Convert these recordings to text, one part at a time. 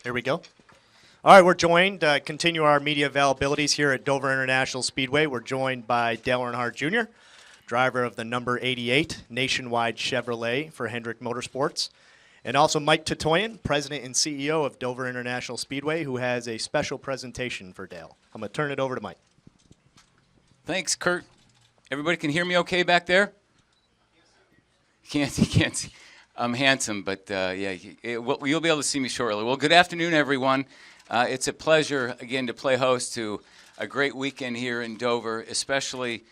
Here we go. All right, we're joined, continue our media availabilities here at Dover International Speedway. We're joined by Dale Earnhardt Jr., driver of the number 88 Nationwide Chevrolet for Hendrick Motorsports, and also Mike Tatoyan, president and CEO of Dover International Speedway, who has a special presentation for Dale. I'm going to turn it over to Mike. Thanks, Kurt. Everybody can hear me okay back there? You can't see. I'm handsome, but you'll be able to see me shortly. Well, good afternoon, everyone. It's a pleasure, again, to play host to a great weekend here in Dover, especially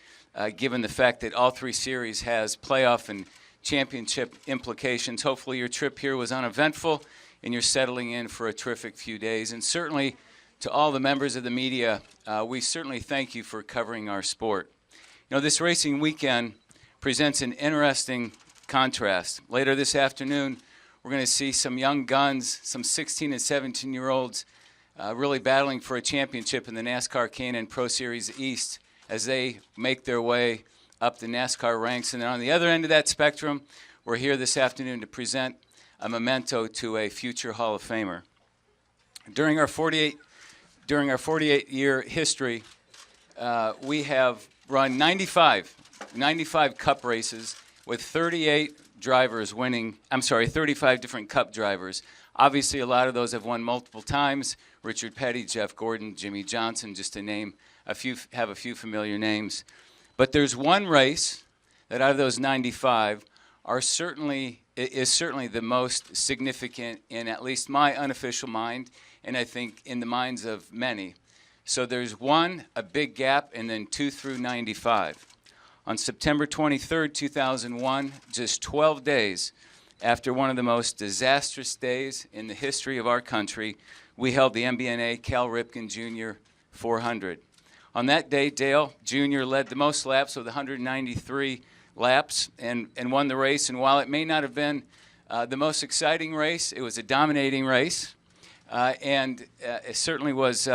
given the fact that all three series has playoff and championship implications. Hopefully your trip here was uneventful and you're settling in for a terrific few days. And certainly to all the members of the media, we certainly thank you for covering our sport. You know, this racing weekend presents an interesting contrast. Later this afternoon, we're going to see some young guns, some 16 and 17-year-olds really battling for a championship in the NASCAR K&N Pro Series East as they make their way up the NASCAR ranks. And then on the other end of that spectrum, we're here this afternoon to present a memento to a future Hall of Famer. During our 48-year history, we have run 95 Cup races with 35 different Cup drivers. Obviously, a lot of those have won multiple times. Richard Petty, Jeff Gordon, Jimmy Johnson, just to name a few, have a few familiar names. But there's one race that out of those 95 is certainly the most significant in at least my unofficial mind, and I think in the minds of many. So there's one, a big gap, and then 2 through 95. On September 23rd, 2001, just 12 days after one of the most disastrous days in the history of our country, we held the MBNA Cal Ripken Jr. 400. On that day, Dale Jr. led the most laps with 193 laps and won the race. And while it may not have been the most exciting race, it was a dominating race. And it certainly was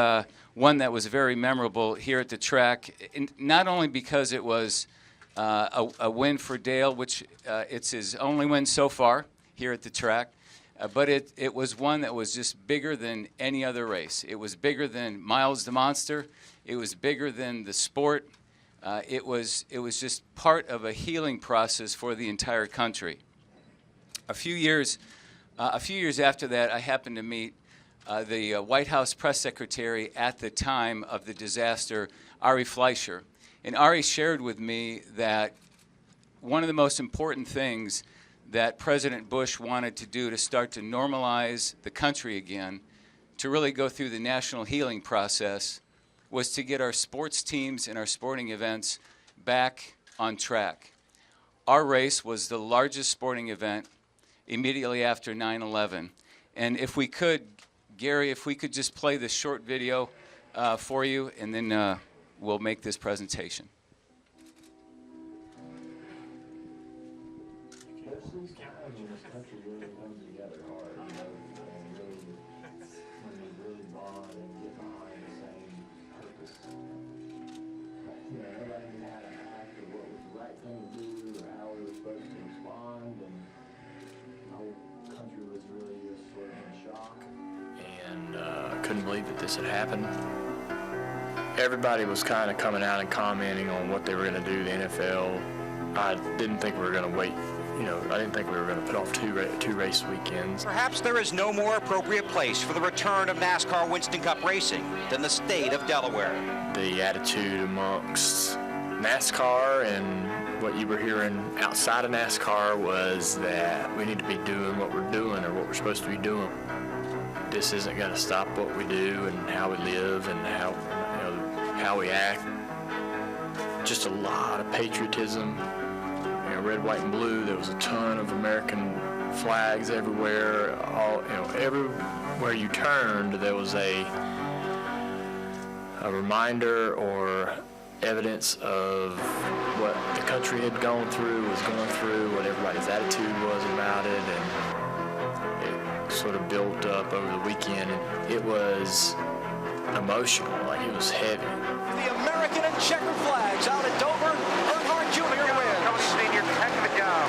one that was very memorable here at the track, not only because it was a win for Dale, which it's his only win so far here at the track, but it was one that was just bigger than any other race. It was bigger than Miles the Monster. It was bigger than the sport. It was just part of a healing process for the entire country. A few years after that, I happened to meet the White House press secretary at the time of the disaster, Ari Fleischer. And Ari shared with me that one of the most important things that President Bush wanted to do to start to normalize the country again, to really go through the national healing process, was to get our sports teams and our sporting events back on track. Our race was the largest sporting event immediately after 9/11. And if we could, Gary, if we could just play this short video for you, and then we'll make this presentation. These times when this country really comes together hard, you know, and really, when we really bond and get behind the same purpose. You know, nobody had an act of what was the right thing to do or how we were supposed to respond, and the whole country was really just sort of in shock. And couldn't believe that this had happened. Everybody was kind of coming out and commenting on what they were going to do, the NFL. I didn't think we were going to wait. You know, I didn't think we were going to put off two race weekends. Perhaps there is no more appropriate place for the return of NASCAR Winston Cup racing than the state of Delaware. The attitude amongst NASCAR and what you were hearing outside of NASCAR was that we need to be doing what we're doing or what we're supposed to be doing. This isn't going to stop what we do and how we live and how we act. Just a lot of patriotism. You know, red, white, and blue. There was a ton of American flags everywhere. Everywhere you turned, there was a reminder or evidence of what the country had gone through, was going through, what everybody's attitude was about it, and it sort of built up over the weekend. And it was emotional, like it was heavy. The American and checkered flags out at Dover. Earnhardt Jr. wins. Tony Sr., heck of a job.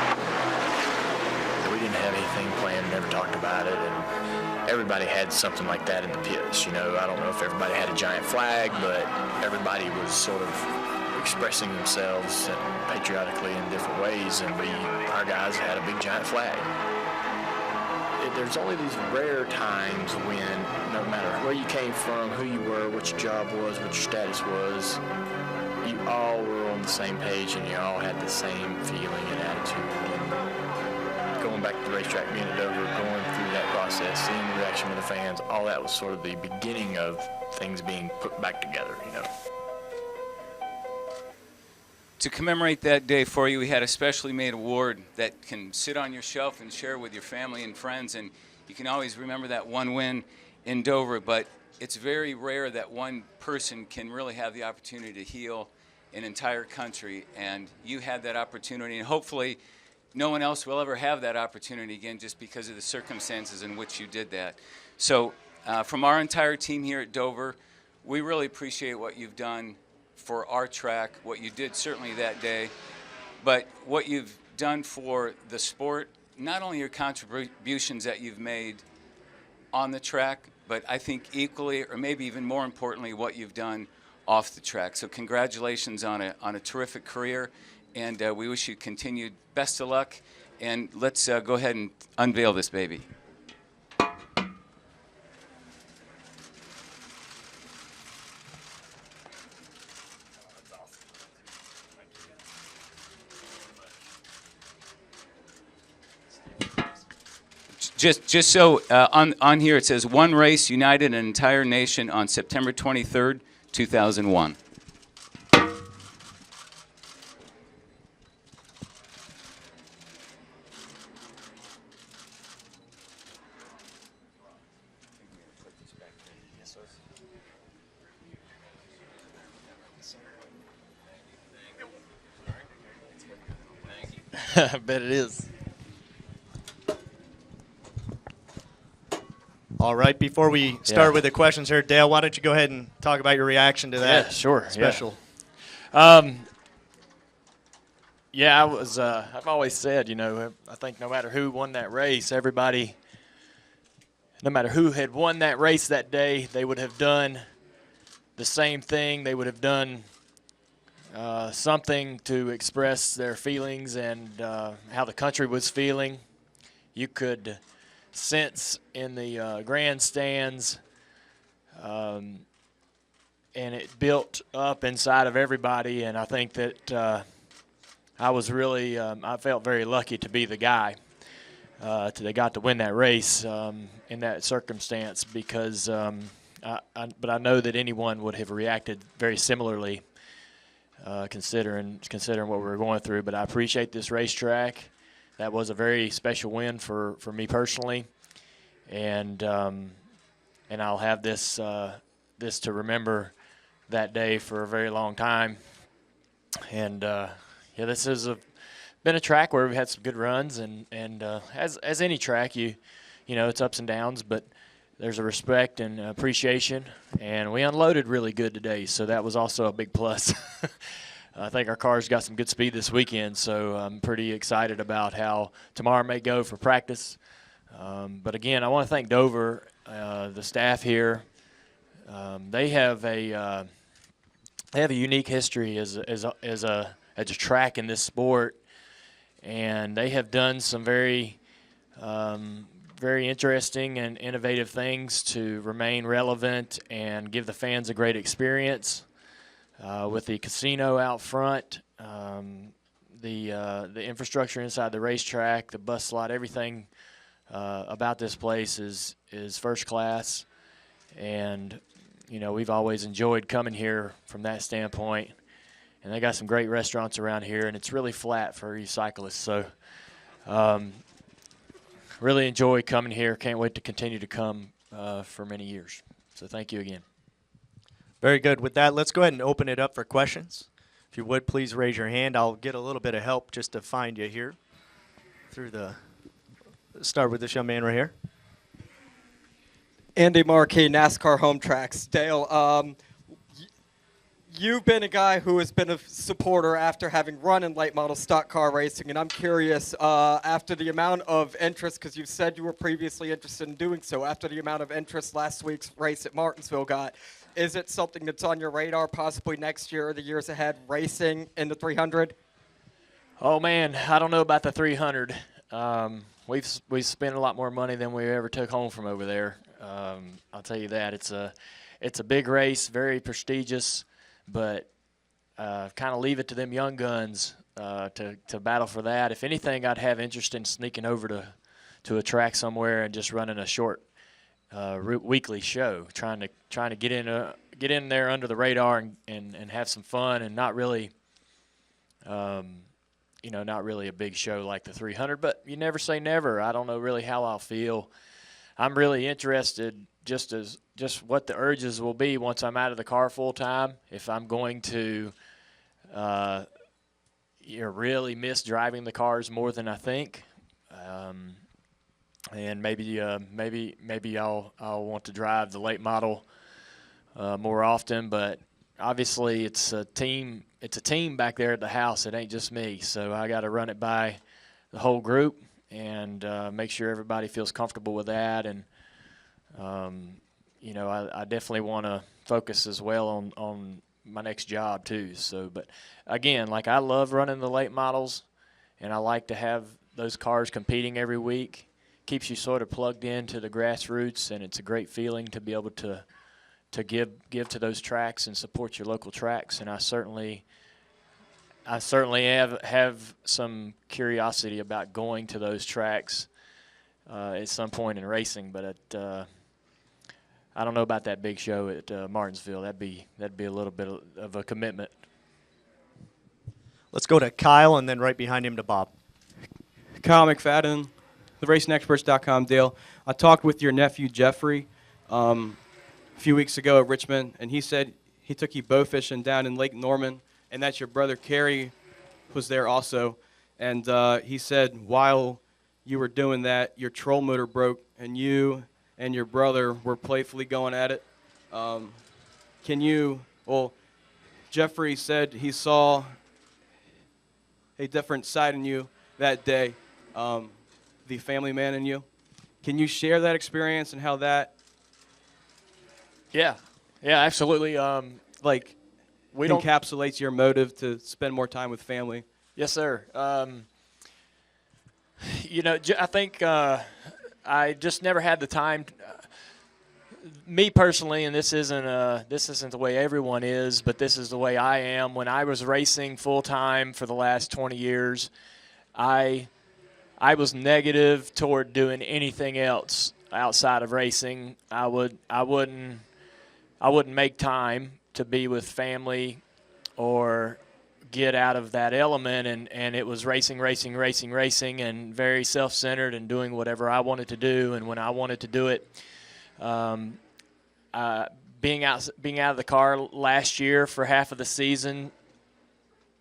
We didn't have anything planned, never talked about it, and everybody had something like that in the pits. You know, I don't know if everybody had a giant flag, but everybody was sort of expressing themselves patriotically in different ways, and our guys had a big giant flag. There's only these rare times when, no matter where you came from, who you were, what your job was, what your status was, you all were on the same page and you all had the same feeling and attitude. And going back to the racetrack, being at Dover, going through that process, seeing the reaction of the fans, all that was sort of the beginning of things being put back together, you know. To commemorate that day for you, we had a specially made award that can sit on your shelf and share with your family and friends, and you can always remember that one win in Dover, but it's very rare that one person can really have the opportunity to heal an entire country, and you had that opportunity, and hopefully no one else will ever have that opportunity again just because of the circumstances in which you did that. So from our entire team here at Dover, we really appreciate what you've done for our track, what you did certainly that day, but what you've done for the sport, not only your contributions that you've made on the track, but I think equally, or maybe even more importantly, what you've done off the track. So congratulations on a terrific career, and we wish you continued best of luck, and let's go ahead and unveil this baby. Just so on here it says, one race united an entire nation on September 23rd, 2001. I bet it is. All right, before we start with the questions here, Dale, why don't you go ahead and talk about your reaction to that? Yeah, sure. Special. Yeah, I've always said, you know, I think no matter who won that race, everybody, no matter who had won that race that day, they would have done the same thing. They would have done something to express their feelings and how the country was feeling. You could sense in the grandstands, and it built up inside of everybody, and I think that I was really, I felt very lucky to be the guy that got to win that race in that circumstance, because but I know that anyone would have reacted very similarly considering what we were going through. But I appreciate this racetrack. That was a very special win for me personally, and I'll have this this to remember that day for a very long time. And yeah, this has been a track where we've had some good runs, and as any track, you know, it's ups and downs, but there's a respect and appreciation, and we unloaded really good today, so that was also a big plus. I think our cars got some good speed this weekend, so I'm pretty excited about how tomorrow may go for practice. But again, I want to thank Dover, the staff here. They have a unique history as a track in this sport, and they have done some very interesting and innovative things to remain relevant and give the fans a great experience. With the casino out front, the infrastructure inside the racetrack, the bus slot, everything about this place is first class, and you know, we've always enjoyed coming here from that standpoint. And they got some great restaurants around here, and it's really flat for you cyclists. So really enjoy coming here. Can't wait to continue to come for many years. So thank you again. Very good. With that, let's go ahead and open it up for questions. If you would, please raise your hand. I'll get a little bit of help just to find you here. Start with this young man right here. Andy Markey, NASCAR Home Tracks. Dale, you've been a guy who has been a supporter after having run in late model stock car racing, and I'm curious, after the amount of interest, because you said you were previously interested in doing so, after the amount of interest last week's race at Martinsville got, is it something that's on your radar possibly next year or the years ahead, racing in the 300? Oh, man, I don't know about the 300. We've spent a lot more money than we ever took home from over there. I'll tell you that. It's a big race, very prestigious, but kind of leave it to them young guns to battle for that. If anything, I'd have interest in sneaking over to a track somewhere and just running a short weekly show, trying to get in there under the radar and have some fun, and not really not really a big show like the 300, but you never say never. I don't know really how I'll feel. I'm really interested just what the urges will be once I'm out of the car full time. If I'm going to really miss driving the cars more than I think, and maybe I'll want to drive the late model more often. But obviously, it's a team back there at the house. It ain't just me, so I got to run it by the whole group and make sure everybody feels comfortable with that. And I definitely want to focus as well on my next job too. So, but again, like, I love running the late models, and I like to have those cars competing every week. Keeps you sort of plugged into the grassroots, and it's a great feeling to be able to give to those tracks and support your local tracks. And I certainly have some curiosity about going to those tracks at some point in racing, but I don't know about that big show at Martinsville. That'd be a little bit of a commitment. Let's go to Kyle, and then right behind him to Bob. Kyle McFadden, theracingexperts.com. Dale, I talked with your nephew Jeffrey a few weeks ago at Richmond, and he said he took you bow fishing down in Lake Norman, and that your brother Kerry was there also. And he said while you were doing that, your troll motor broke, and you and your brother were playfully going at it. Jeffrey said he saw a different side in you that day, the family man in you. Can you share that experience and how that Yeah, absolutely. We don't encapsulates your motive to spend more time with family? Yes, sir. I think I just never had the time. Me personally, and this isn't the way everyone is, but this is the way I am. When I was racing full time for the last 20 years, I was negative toward doing anything else outside of racing. I wouldn't make time to be with family or get out of that element, and it was racing, and very self-centered and doing whatever I wanted to do and when I wanted to do it. Being out of the car last year for half of the season,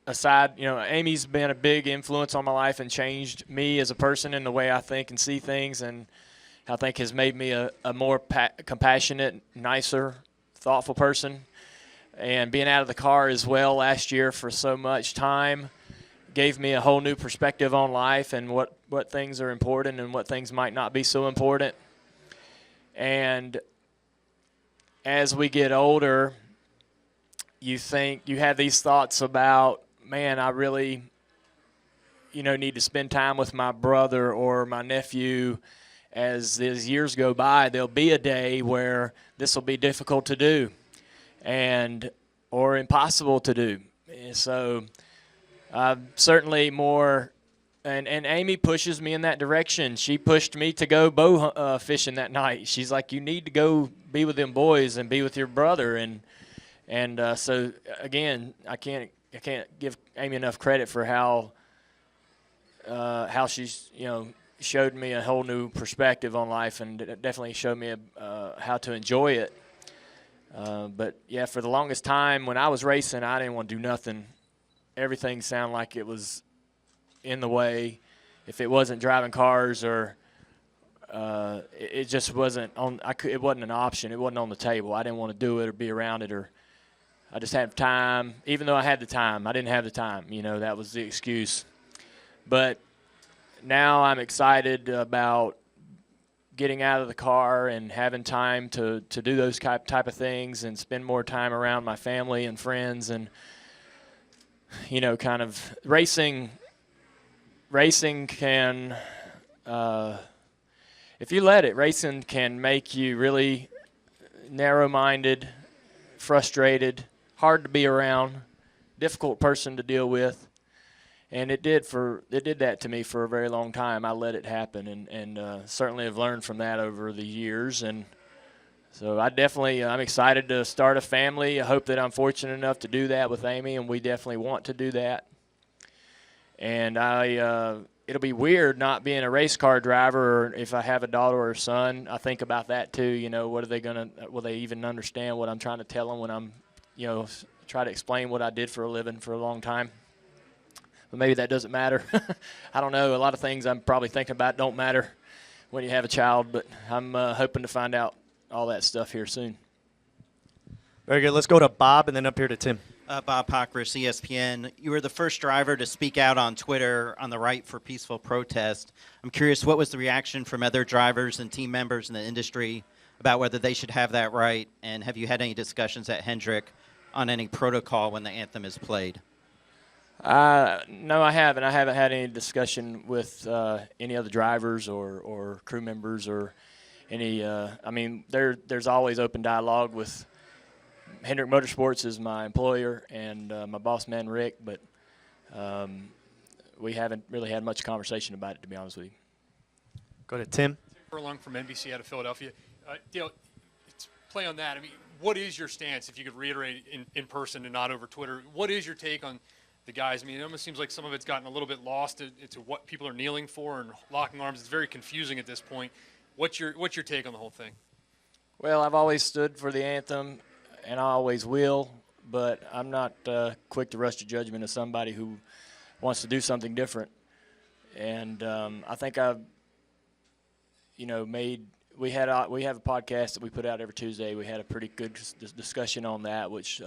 aside, Amy's been a big influence on my life and changed me as a person in the way I think and see things, and I think has made me a more compassionate, nicer, thoughtful person. And being out of the car as well last year for so much time gave me a whole new perspective on life and what things are important and what things might not be so important. And as we get older, you have these thoughts about, man, I really, need to spend time with my brother or my nephew. As years go by, there'll be a day where this will be difficult to do or impossible to do. And so certainly more, and Amy pushes me in that direction. She pushed me to go bow fishing that night. She's like, you need to go be with them boys and be with your brother. And so again, I can't give Amy enough credit for how she's showed me a whole new perspective on life, and definitely showed me how to enjoy it. But yeah, for the longest time when I was racing, I didn't want to do nothing. Everything sounded like it was in the way. If it wasn't driving cars or it just wasn't on. It wasn't an option. It wasn't on the table. I didn't want to do it or be around it. Or I just had time. Even though I had the time, I didn't have the time. You know, that was the excuse. But now I'm excited about getting out of the car and having time to do those type of things and spend more time around my family and friends and, you know, kind of racing can, if you let it, racing can make you really narrow-minded, frustrated, hard to be around, difficult person to deal with. And it did that to me for a very long time. I let it happen, and certainly have learned from that over the years. And so I'm excited to start a family. I hope that I'm fortunate enough to do that with Amy, and we definitely want to do that. And it'll be weird not being a race car driver, or if I have a daughter or a son. I think about that too. You know, will they even understand what I'm trying to tell them when I'm, you know, try to explain what I did for a living for a long time? But maybe that doesn't matter. I don't know. A lot of things I'm probably thinking about don't matter when you have a child, but I'm hoping to find out all that stuff here soon. Very good. Let's go to Bob and then up here to Tim. Bob Pockris, ESPN. You were the first driver to speak out on Twitter on the right for peaceful protest. I'm curious, what was the reaction from other drivers and team members in the industry about whether they should have that right? And have you had any discussions at Hendrick on any protocol when the anthem is played? No, I haven't. I haven't had any discussion with any other drivers or crew members or any. I mean, there's always open dialogue with Hendrick Motorsports is my employer and my boss man Rick, but we haven't really had much conversation about it, to be honest with you. Go to Tim. Furlong from NBC out of Philadelphia. Dale, let's play on that. I mean, what is your stance, if you could reiterate in person and not over Twitter? What is your take on the guys? I mean, it almost seems like some of it's gotten a little bit lost into what people are kneeling for and locking arms. It's very confusing at this point. What's your take on the whole thing? Well, I've always stood for the anthem, and I always will, but I'm not quick to rush to judgment of somebody who wants to do something different. And I think I've, you know, we have a podcast that we put out every Tuesday. We had a pretty good discussion on that, which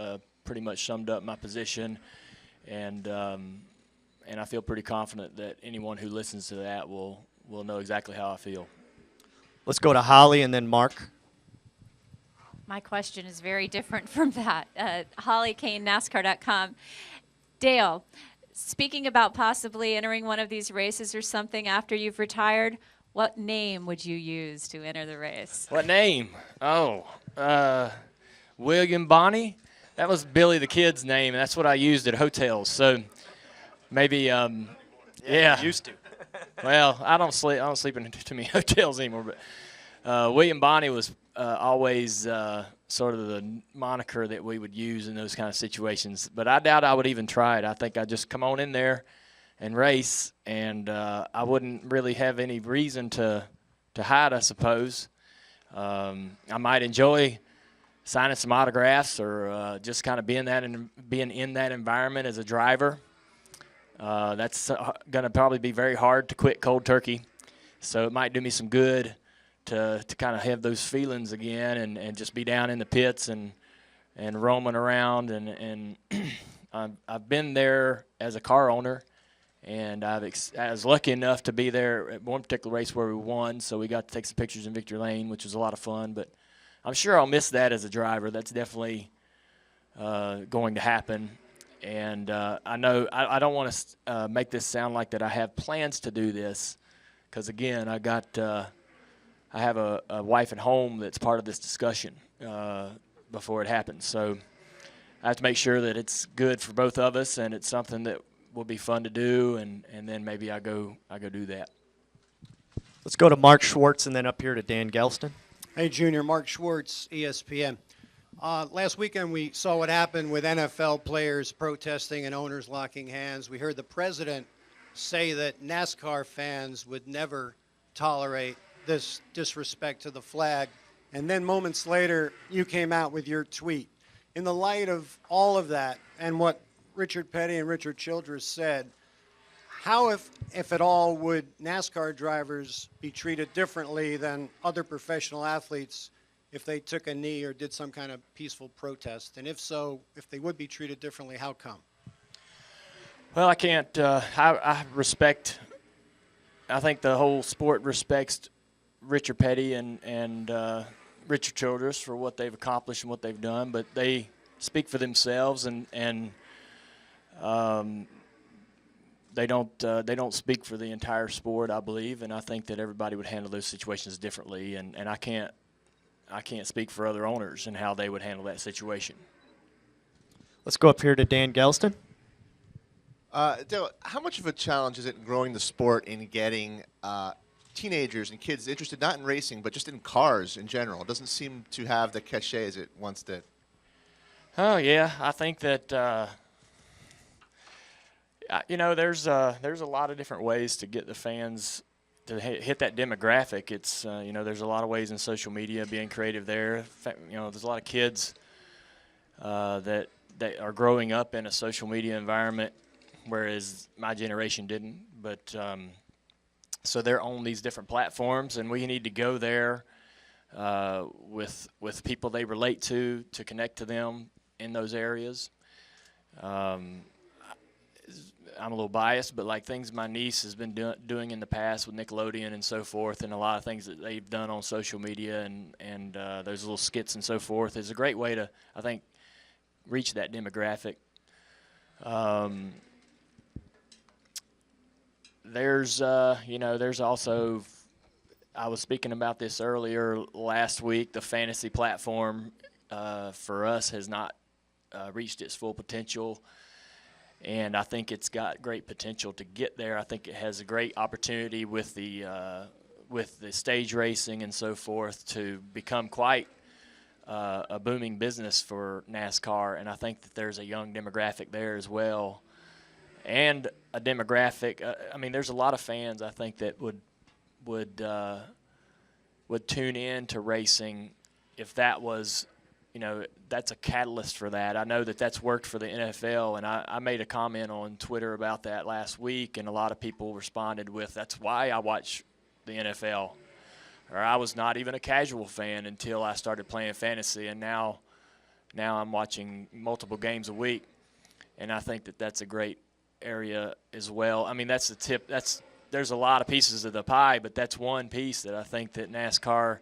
pretty much summed up my position. And I feel pretty confident that anyone who listens to that will know exactly how I feel. Let's go to Holly and then Mark. My question is very different from that. Holly Kane, NASCAR.com. Dale, speaking about possibly entering one of these races or something after you've retired, what name would you use to enter the race? What name? Oh, William Bonney. That was Billy the Kid's name, and that's what I used at hotels. So maybe, yeah. You used to. Well, I don't sleep in too many hotels anymore. But William Bonney was always sort of the moniker that we would use in those kind of situations. But I doubt I would even try it. I think I'd just come on in there and race, and I wouldn't really have any reason to hide, I suppose. I might enjoy signing some autographs or just kind of being in that environment as a driver. That's going to probably be very hard to quit cold turkey. So it might do me some good to kind of have those feelings again and just be down in the pits and roaming around. And I've been there as a car owner, and I was lucky enough to be there at one particular race where we won, so we got to take some pictures in Victory Lane, which was a lot of fun. But I'm sure I'll miss that as a driver. That's definitely going to happen. And I know I don't want to make this sound like that I have plans to do this, because, again, I have a wife at home that's part of this discussion before it happens. So I have to make sure that it's good for both of us and it's something that will be fun to do, and then maybe I go do that. Let's go to Mark Schwartz and then up here to Dan Gelston. Hey, Junior. Mark Schwartz, ESPN. Last weekend we saw what happened with NFL players protesting and owners locking hands. We heard the president say that NASCAR fans would never tolerate this disrespect to the flag. And then moments later, you came out with your tweet. In the light of all of that and what Richard Petty and Richard Childress said, how, if at all, would NASCAR drivers be treated differently than other professional athletes if they took a knee or did some kind of peaceful protest? And if so, if they would be treated differently, how come? Well, I can't. I respect. I think the whole sport respects Richard Petty and Richard Childress for what they've accomplished and what they've done, but they speak for themselves, and they don't speak for the entire sport, I believe, and I think that everybody would handle those situations differently, and I can't speak for other owners and how they would handle that situation. Let's go up here to Dan Gelston. Dale, how much of a challenge is it in growing the sport in getting teenagers and kids interested not in racing but just in cars in general? It doesn't seem to have the cachet as it once did. Oh yeah, I think that there's a lot of different ways to get the fans to hit that demographic. It's there's a lot of ways in social media, being creative there. There's a lot of kids that are growing up in a social media environment, whereas my generation didn't. But so they're on these different platforms, and we need to go there with people they relate to connect to them in those areas. I'm a little biased, but like things my niece has been doing in the past with Nickelodeon and so forth, and a lot of things that they've done on social media and those little skits and so forth is a great way to, I think, reach that demographic. There's also, I was speaking about this earlier last week, the fantasy platform for us has not reached its full potential, and I think it's got great potential to get there. I think it has a great opportunity with the stage racing and so forth to become quite a booming business for NASCAR, and I think that there's a young demographic there as well, and a demographic. There's a lot of fans I think that would tune in to racing if that was, that's a catalyst for that. I know that that's worked for the NFL, and I made a comment on Twitter about that last week, and a lot of people responded with, that's why I watch the NFL. Or I was not even a casual fan until I started playing fantasy, and now I'm watching multiple games a week, and I think that that's a great area as well. That's the tip. There's a lot of pieces of the pie, but that's one piece that I think that NASCAR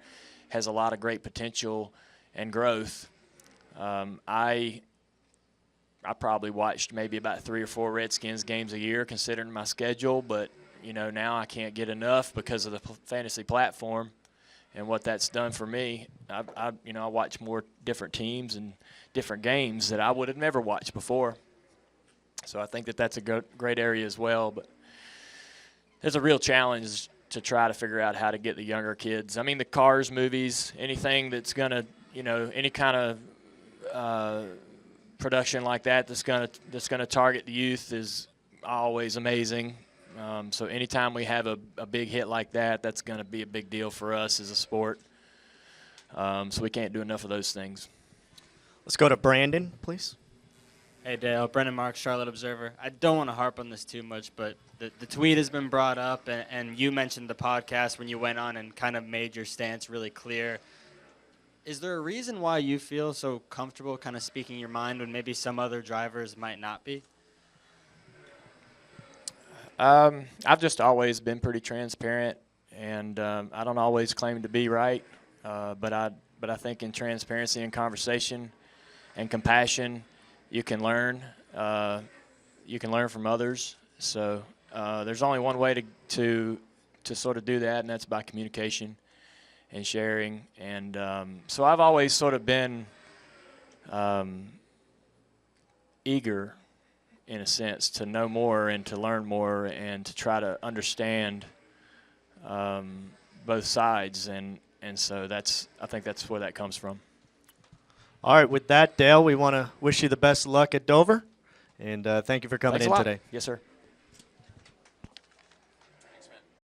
has a lot of great potential and growth. I probably watched maybe about 3 or 4 Redskins games a year considering my schedule, but now I can't get enough because of the fantasy platform and what that's done for me. I watch more different teams and different games that I would have never watched before. So I think that that's a great area as well, but there's a real challenge to try to figure out how to get the younger kids. The Cars movies, anything that's going to, any kind of production like that's going to target the youth is always amazing. So anytime we have a big hit like that, that's going to be a big deal for us as a sport. So we can't do enough of those things. Let's go to Brandon, please. Hey, Dale. Brendan Marks, Charlotte Observer. I don't want to harp on this too much, but the tweet has been brought up, and you mentioned the podcast when you went on and kind of made your stance really clear. Is there a reason why you feel so comfortable kind of speaking your mind when maybe some other drivers might not be? I've just always been pretty transparent, and I don't always claim to be right, but I think in transparency and conversation and compassion, you can learn. You can learn from others. So there's only one way to sort of do that, and that's by communication and sharing. And so I've always sort of been eager, in a sense, to know more and to learn more and to try to understand both sides. And so I think that's where that comes from. All right, with that, Dale, we want to wish you the best of luck at Dover, and thank you for coming Thanks in a lot. today. Yes, sir.